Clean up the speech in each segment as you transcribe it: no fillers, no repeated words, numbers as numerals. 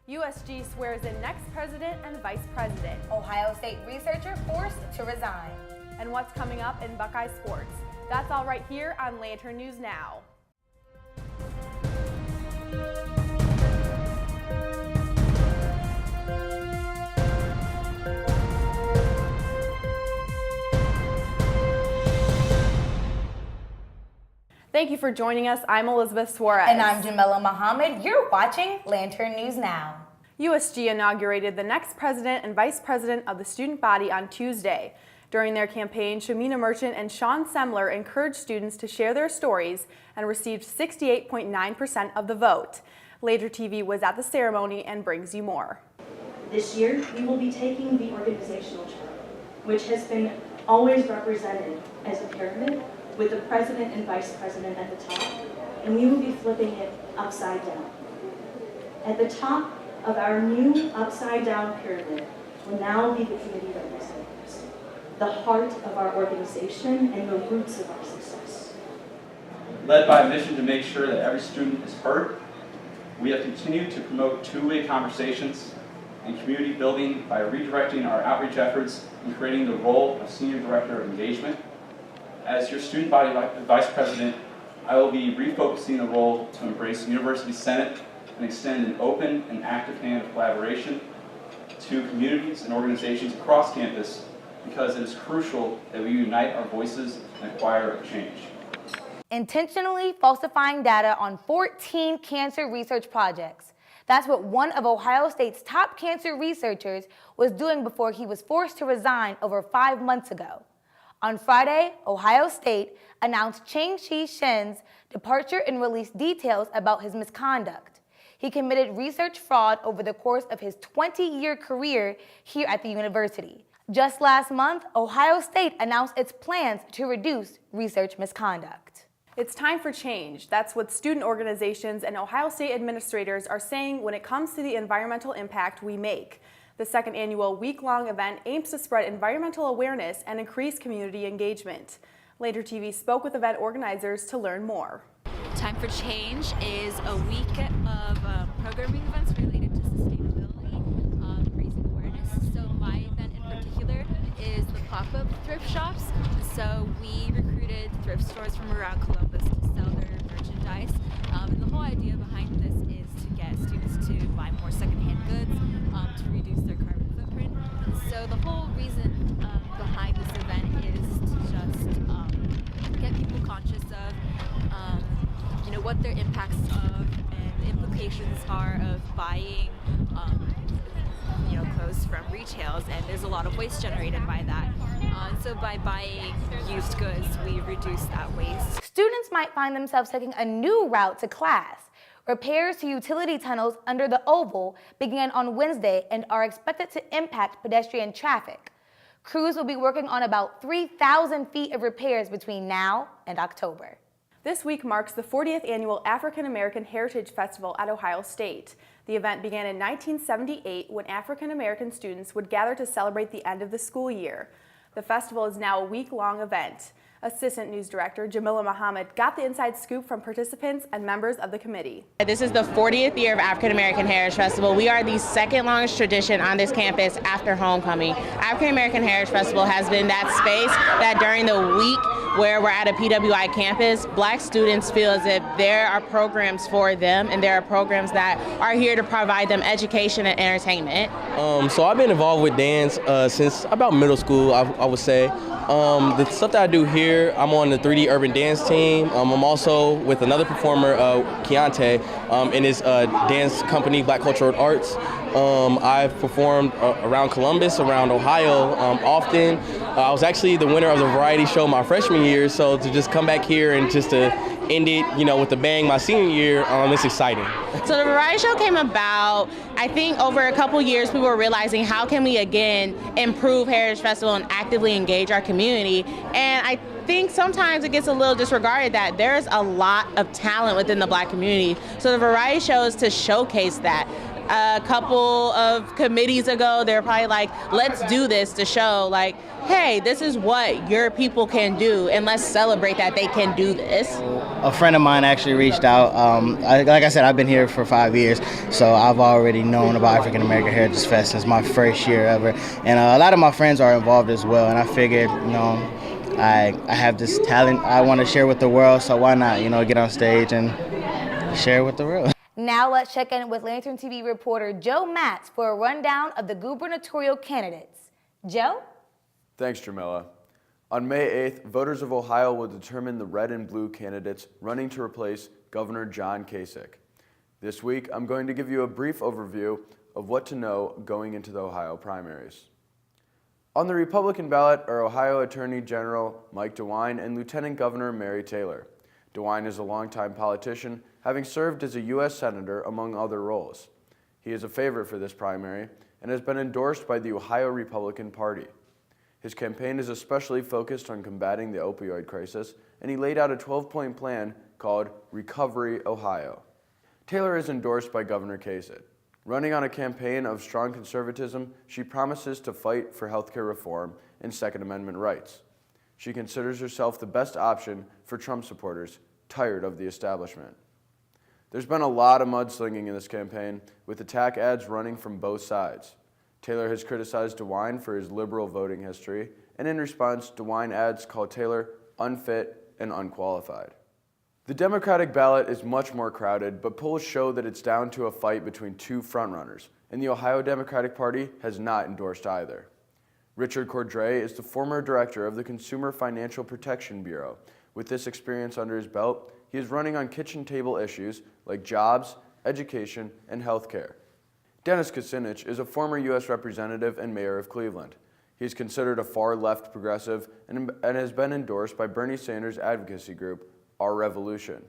USG swears in next president and vice president. Ohio State researcher forced to resign. And what's coming up in Buckeye sports? That's all right here on Lantern News Now. Thank you for joining us. I'm Elizabeth Suarez. And I'm Jamila Muhammad. You're watching Lantern News Now. USG inaugurated the next president and vice president of the student body on Tuesday. During their campaign, Shamina Merchant and Sean Semler encouraged students to share their stories and received 68.9% of the vote. Later TV was at the ceremony and brings you more. This year, we will be taking the organizational chart, which has been always represented as a pyramid, with the president and vice president at the top, and we will be flipping it upside down. At the top of our new upside down pyramid will now be the committee representatives, the heart of our organization and the roots of our success. Led by a mission to make sure that every student is heard, we have continued to promote two-way conversations and community building by redirecting our outreach efforts and creating the role of Senior Director of Engagement. As your student body vice president, I will be refocusing the role to embrace University Senate and extend an open and active hand of collaboration to communities and organizations across campus, because it is crucial that we unite our voices and acquire change. Intentionally falsifying data on 14 cancer research projects. That's what one of Ohio State's top cancer researchers was doing before he was forced to resign over 5 months ago. On Friday, Ohio State announced Chang-Chi Shen's departure and released details about his misconduct. He committed research fraud over the course of his 20-year career here at the university. Just last month, Ohio State announced its plans to reduce research misconduct. It's time for change. That's what student organizations and Ohio State administrators are saying when it comes to the environmental impact we make. The second annual week-long event aims to spread environmental awareness and increase community engagement. Later TV spoke with event organizers to learn more. Time for Change is a week of programming events related to sustainability, raising awareness. So my event in particular is the pop-up thrift shops. So we recruited thrift stores from around Columbus to sell their merchandise. And the whole idea behind this is to get students to buy more secondhand goods, to reduce their carbon footprint. So the whole reason behind this event is to just get people conscious of what their impacts of and the implications are of buying clothes from retails, and there's a lot of waste generated by that. So by buying used goods, we reduce that waste. Students might find themselves taking a new route to class. Repairs to utility tunnels under the Oval began on Wednesday and are expected to impact pedestrian traffic. Crews will be working on about 3,000 feet of repairs between now and October. This week marks the 40th annual African American Heritage Festival at Ohio State. The event began in 1978 when African American students would gather to celebrate the end of the school year. The festival is now a week-long event. Assistant News Director Jamila Muhammad got the inside scoop from participants and members of the committee. This is the 40th year of African American Heritage Festival. We are the second longest tradition on this campus after homecoming. African American Heritage Festival has been that space that during the week where we're at a PWI campus, Black students feel as if there are programs for them and there are programs that are here to provide them education and entertainment. So I've been involved with dance since about middle school, I would say. The stuff that I do here, I'm on the 3D Urban Dance team. I'm also with another performer, Keontae, in his dance company, Black Cultural Arts. I've performed around Columbus, around Ohio often. I was actually the winner of the variety show my freshman year, so to just come back here and just to end it, with a bang my senior year, it's exciting. So the variety show came about, I think over a couple years, people were realizing how can we again improve Heritage Festival and actively engage our community. And I think sometimes it gets a little disregarded that there's a lot of talent within the Black community. So the variety show is to showcase that. a couple of committees ago, they're probably like, let's do this to show like, hey, this is what your people can do, and let's celebrate that they can do this. A friend of mine actually reached out. Like I said, I've been here for 5 years, so I've already known about African American Heritage Fest since my first year ever. And a lot of my friends are involved as well, and I figured, I have this talent I want to share with the world, so why not, get on stage and share with the world. Now let's check in with Lantern TV reporter Joe Matz for a rundown of the gubernatorial candidates. Joe? Thanks, Jamila. On May 8th, voters of Ohio will determine the red and blue candidates running to replace Governor John Kasich. This week, I'm going to give you a brief overview of what to know going into the Ohio primaries. On the Republican ballot are Ohio Attorney General Mike DeWine and Lieutenant Governor Mary Taylor. DeWine is a longtime politician, having served as a U.S. Senator among other roles. He is a favorite for this primary and has been endorsed by the Ohio Republican Party. His campaign is especially focused on combating the opioid crisis, and he laid out a 12-point plan called Recovery Ohio. Taylor is endorsed by Governor Kasich. Running on a campaign of strong conservatism, she promises to fight for healthcare reform and Second Amendment rights. She considers herself the best option for Trump supporters tired of the establishment. There's been a lot of mudslinging in this campaign, with attack ads running from both sides. Taylor has criticized DeWine for his liberal voting history, and in response, DeWine ads call Taylor unfit and unqualified. The Democratic ballot is much more crowded, but polls show that it's down to a fight between two frontrunners, and the Ohio Democratic Party has not endorsed either. Richard Cordray is the former director of the Consumer Financial Protection Bureau. With this experience under his belt, he is running on kitchen table issues like jobs, education, and health care. Dennis Kucinich is a former U.S. representative and mayor of Cleveland. He is considered a far-left progressive and has been endorsed by Bernie Sanders' advocacy group, Our Revolution.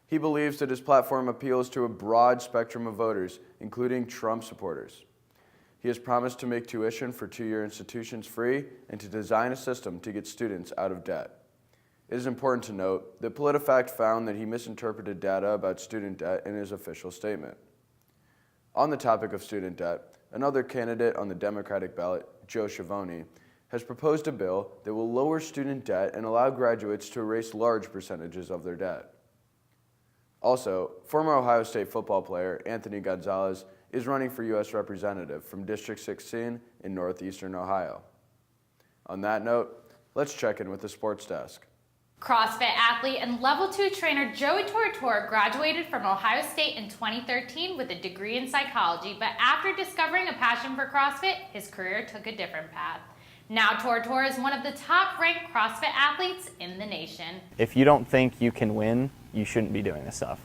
He believes that his platform appeals to a broad spectrum of voters, including Trump supporters. He has promised to make tuition for two-year institutions free and to design a system to get students out of debt. It is important to note that PolitiFact found that he misinterpreted data about student debt in his official statement. On the topic of student debt, another candidate on the Democratic ballot, Joe Schiavone, has proposed a bill that will lower student debt and allow graduates to erase large percentages of their debt. Also, former Ohio State football player Anthony Gonzalez is running for U.S. Representative from District 16 in northeastern Ohio. On that note, let's check in with the sports desk. CrossFit athlete and Level 2 trainer Joey Tortora graduated from Ohio State in 2013 with a degree in psychology, but after discovering a passion for CrossFit, his career took a different path. Now Tortora is one of the top-ranked CrossFit athletes in the nation. If you don't think you can win, you shouldn't be doing this stuff.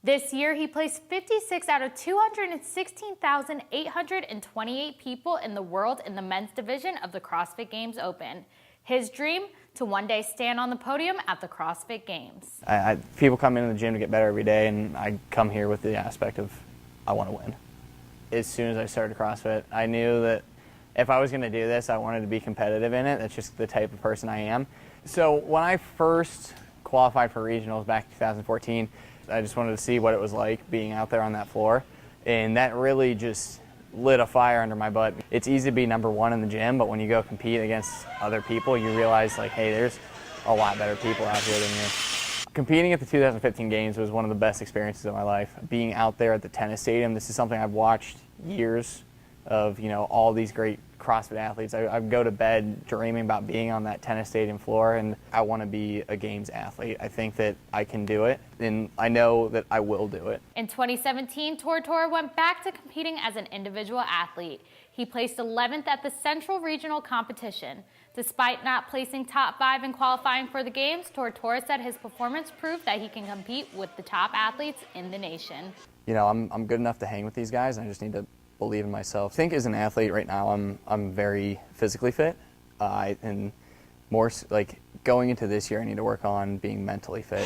This year, he placed 56 out of 216,828 people in the world in the men's division of the CrossFit Games Open. His dream, to one day stand on the podium at the CrossFit Games. People come into the gym to get better every day, and I come here with the aspect of I want to win. As soon as I started CrossFit, I knew that if I was going to do this, I wanted to be competitive in it. That's just the type of person I am. So when I first qualified for regionals back in 2014, I just wanted to see what it was like being out there on that floor, and that really just lit a fire under my butt. It's easy to be number one in the gym, but when you go compete against other people, you realize, like, hey, there's a lot better people out here than you. Competing at the 2015 Games was one of the best experiences of my life. Being out there at the tennis stadium, this is something I've watched years of, all these great CrossFit athletes. I go to bed dreaming about being on that tennis stadium floor, and I want to be a Games athlete. I think that I can do it, and I know that I will do it. In 2017, Tortora went back to competing as an individual athlete. He placed 11th at the Central Regional competition. Despite not placing top 5 in qualifying for the Games, Tortora said his performance proved that he can compete with the top athletes in the nation. I'm good enough to hang with these guys, and I just need to believe in myself. I think as an athlete right now, I'm very physically fit, and more like going into this year, I need to work on being mentally fit.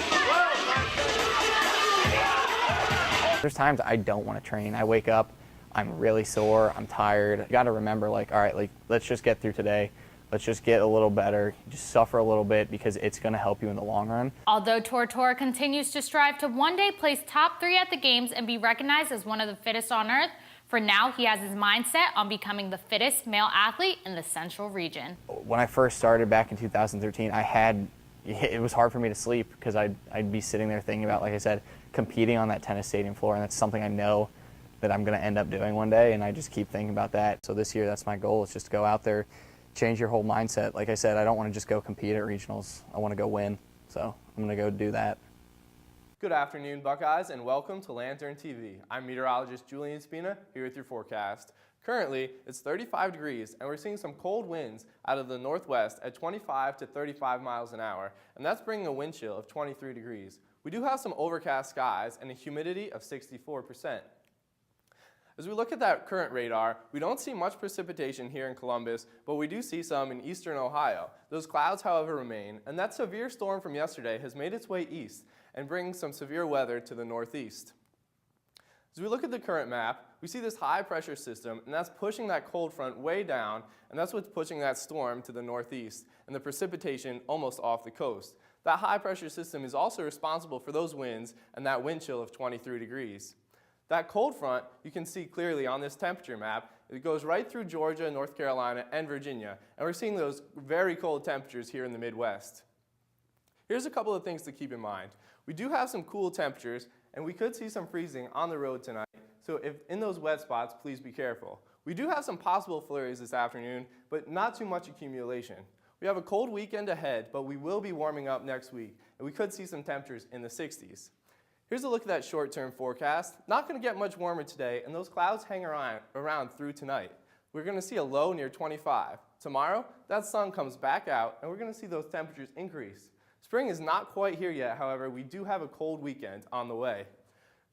There's times I don't want to train. I wake up, I'm really sore, I'm tired. You got to remember, all right, let's just get through today. Let's just get a little better, just suffer a little bit because it's going to help you in the long run. Although Tortora continues to strive to one day place top 3 at the games and be recognized as one of the fittest on earth, for now he has his mindset on becoming the fittest male athlete in the Central region. When I first started back in 2013, it was hard for me to sleep because I'd be sitting there thinking about, like I said, competing on that tennis stadium floor, and that's something I know that I'm going to end up doing one day, and I just keep thinking about that. So this year, that's my goal, is just to go out there, change your whole mindset. Like I said, I don't want to just go compete at regionals. I want to go win, so I'm going to go do that. Good afternoon, Buckeyes, and welcome to Lantern TV. I'm meteorologist Julian Spina, here with your forecast. Currently, it's 35 degrees, and we're seeing some cold winds out of the northwest at 25 to 35 miles an hour, and that's bringing a wind chill of 23 degrees. We do have some overcast skies and a humidity of 64%. As we look at that current radar, we don't see much precipitation here in Columbus, but we do see some in eastern Ohio. Those clouds, however, remain, and that severe storm from yesterday has made its way east and bringing some severe weather to the northeast. As we look at the current map, we see this high pressure system, and that's pushing that cold front way down, and that's what's pushing that storm to the northeast and the precipitation almost off the coast. That high pressure system is also responsible for those winds and that wind chill of 23 degrees. That cold front, you can see clearly on this temperature map, it goes right through Georgia, North Carolina, and Virginia, and we're seeing those very cold temperatures here in the Midwest. Here's a couple of things to keep in mind. We do have some cool temperatures, and we could see some freezing on the road tonight, so if in those wet spots, please be careful. We do have some possible flurries this afternoon, but not too much accumulation. We have a cold weekend ahead, but we will be warming up next week, and we could see some temperatures in the 60s. Here's a look at that short-term forecast. Not going to get much warmer today, and those clouds hang around through tonight. We're going to see a low near 25. Tomorrow, that sun comes back out, and we're going to see those temperatures increase. Spring is not quite here yet, however, we do have a cold weekend on the way.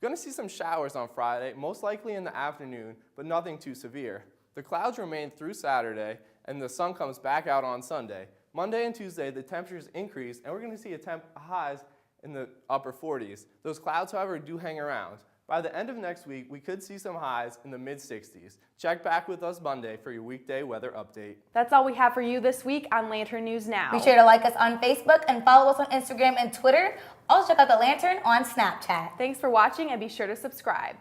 We're going to see some showers on Friday, most likely in the afternoon, but nothing too severe. The clouds remain through Saturday, and the sun comes back out on Sunday. Monday and Tuesday, the temperatures increase, and we're going to see highs in the upper 40s. Those clouds, however, do hang around. By the end of next week, we could see some highs in the mid-60s. Check back with us Monday for your weekday weather update. That's all we have for you this week on Lantern News Now. Be sure to like us on Facebook and follow us on Instagram and Twitter. Also check out the Lantern on Snapchat. Thanks for watching and be sure to subscribe.